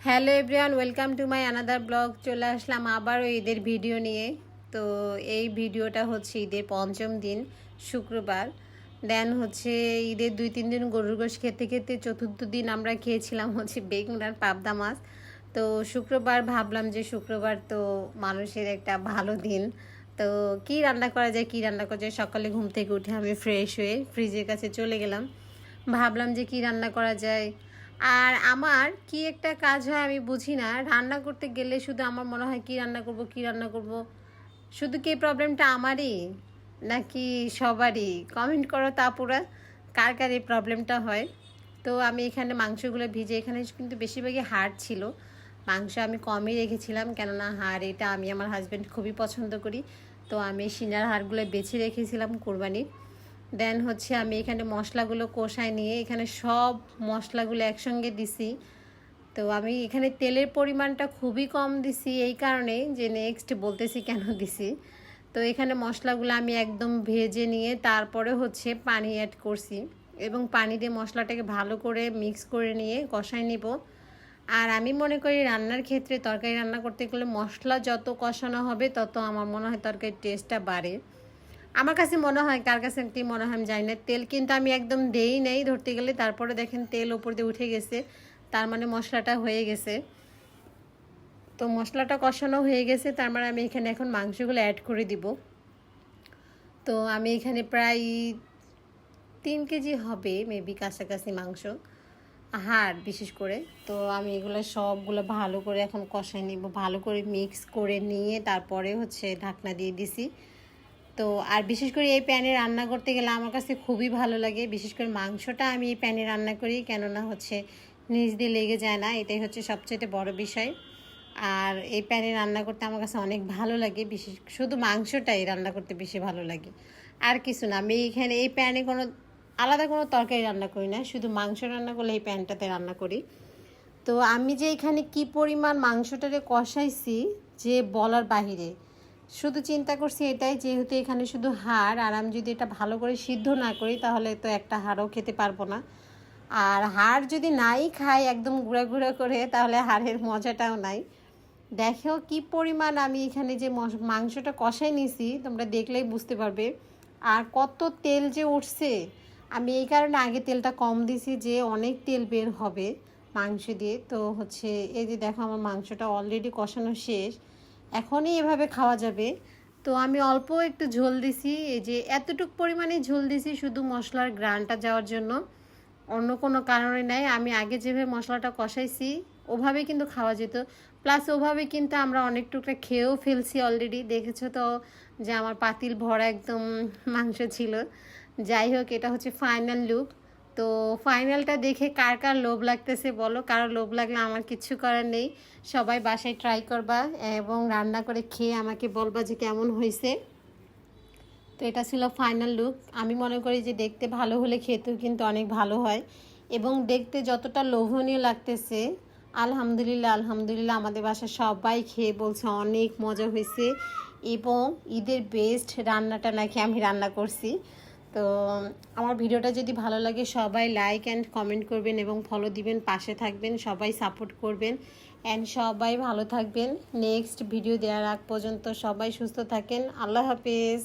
Hello everyone, welcome to my another blog. চলে আসলাম আবারও ঈদের ভিডিও নিয়ে। তো এই ভিডিওটা হচ্ছে ঈদের পঞ্চম দিন, শুক্রবার। দেন হচ্ছে ঈদের 2-3 দিন গরুর গোশ খেতে খেতে চতুর্থ দিন আমরা খেয়েছিলাম হচ্ছে বেগুন আর পাবদা মাছ। তো শুক্রবার ভাবলাম যে শুক্রবার তো মানুষের একটা ভালো দিন, তো কি রান্না করা যায় সকালে ঘুম থেকে উঠে আমি ফ্রেশ হয়ে ফ্রিজের কাছে চলে গেলাম। ভাবলাম যে কি রান্না করা যায়। আর আমার কি একটা কাজ হয় আমি বুঝি না, রান্না করতে গেলে শুধু আমার মনে হয় কি রান্না করব। শুধু কি এই প্রবলেমটা আমারই নাকি সবারই? কমেন্ট করো তা পুরা, কার কার এই প্রবলেমটা হয়। তো আমি এখানে মাংসগুলো ভিজে, এখানে কিন্তু বেশিরভাগই হাড় ছিল, মাংস আমি কমই রেখেছিলাম, কেননা হাড় এটা আমি আমার হাজব্যান্ড খুবই পছন্দ করি। তো আমি সিনার হাড়গুলো বেছে রেখেছিলাম কোরবানির। দেন হচ্ছে আমি এখানে মশলাগুলো কষায় নিয়ে এখানে সব মশলাগুলো একসঙ্গে দিছি। তো আমি এখানে তেলের পরিমাণটা খুবই কম দিছি, এই কারণে যে নেক্সট বলতেছি কেন দিছি। তো এখানে মশলাগুলো আমি একদম ভেজে নিয়ে তারপরে হচ্ছে পানি অ্যাড করছি, এবং পানি দিয়ে মশলাটাকে ভালো করে মিক্স করে নিয়ে কষায় নিব। আর আমি মনে করি রান্নার ক্ষেত্রে, তরকারি রান্না করতে গেলে মশলা যত কষানো হবে তত আমার মনে হয় তরকারির টেস্টটা বাড়ে। আমার কাছে মনে হয়, কার কাছে কি মনে হয় আমি জানি না। তেল কিন্তু আমি একদম দেই নেই ধরতে গেলে, তারপরে দেখেন তেল ওপর দিয়ে উঠে গেছে, তার মানে মশলাটা হয়ে গেছে। তো মশলাটা কষানো হয়ে গেছে, তার মানে আমি এখানে এখন মাংসগুলো অ্যাড করে দিব। তো আমি এখানে প্রায় 3 কেজি হবে মেবি কাছাকাছি মাংস, হাড় বিশেষ করে। তো আমি এগুলো সবগুলো ভালো করে এখন কষাই নিব, ভালো করে মিক্স করে নিয়ে তারপরে হচ্ছে ঢাকনা দিয়ে দিছি। তো আর বিশেষ করে এই প্যানে রান্না করতে গেলে আমার কাছে খুবই ভালো লাগে, বিশেষ করে মাংসটা আমি এই প্যানে রান্না করি, কেননা হচ্ছে নিচ দিয়ে লেগে যায় না, এটাই হচ্ছে সবচেয়ে বড় বিষয়। আর এই প্যানে রান্না করতে আমার কাছে অনেক ভালো লাগে, বিশেষ শুধু মাংসটাই রান্না করতে বেশি ভালো লাগে, আর কিছু না। আমি এখানে এই প্যানে কোনো আলাদা কোনো তরকারি রান্না করি না, শুধু মাংস রান্না করলে এই প্যানটাতে রান্না করি। তো আমি যে এখানে কি পরিমাণ মাংসটারে কষাইছি যে বলার বাহিরে। শুধু চিন্তা করছি এটাই, যেহেতু এখানে শুধু হাড়, আর আমি যদি এটা ভালো করে সিদ্ধ না করি তাহলে তো একটা হাড়ও খেতে পারবো না। আর হাড় যদি নাই খাই একদম গুঁড়া গুঁড়া করে, তাহলে হাড়ের মজাটাও নাই। দেখো কি পরিমাণ আমি এখানে যে মাংসটা কষাই নিছি, তোমরা দেখলেই বুঝতে পারবে। আর কত তেল যে উঠছে, আমি এই কারণে আগে তেলটা কম দিছি, যে অনেক তেল বের হবে মাংস দিয়ে। তো হচ্ছে এই যে দেখো আমার মাংসটা অলরেডি কষানো শেষ, এখনই এভাবে খাওয়া যাবে। তো আমি অল্প একটু ঝোল দিছি, এই যে এতটুকু পরিমাণে ঝোল দিছি শুধু মশলার গ্রানটা যাওয়ার জন্য, অন্য কোনো কারণে নাই। আমি আগে যেভাবে মশলাটা কষাইছি ওভাবেই কিন্তু খাওয়া যেত, প্লাস ওভাবে কিন্তু আমরা অনেক টুকরা খেয়েও ফেলছি অলরেডি, দেখেছো তো যে আমার পাতিল ভরা একদম মাংস ছিল। যাই হোক, এটা হচ্ছে ফাইনাল লুক। তো ফাইনালটা দেখে কার কার লোভ লাগতেছে বলো, কারো লোভ লাগলে আমার কিচ্ছু করার নেই। সবাই বাসায় ট্রাই করবা এবং রান্না করে খেয়ে আমাকে বলবা যে কেমন হয়েছে। তো এটা ছিল ফাইনাল লুক। আমি মনে করি যে দেখতে ভালো হলে খেতেও কিন্তু অনেক ভালো হয়, এবং দেখতে যতটা লোভনীয় লাগতেছে, আলহামদুলিল্লাহ আলহামদুলিল্লাহ আমাদের বাসায় সবাই খেয়ে বলছে অনেক মজা হয়েছে, এবং ঈদের বেস্ট রান্নাটা নাকি আমি রান্না করছি। তো আমার ভিডিওটা যদি ভালো লাগে সবাই লাইক অ্যান্ড কমেন্ট করবেন এবং ফলো দিবেন, পাশে থাকবেন, সবাই সাপোর্ট করবেন, অ্যান্ড সবাই ভালো থাকবেন। নেক্সট ভিডিও দেওয়ার আগ পর্যন্ত সবাই সুস্থ থাকেন। আল্লাহ হাফেজ।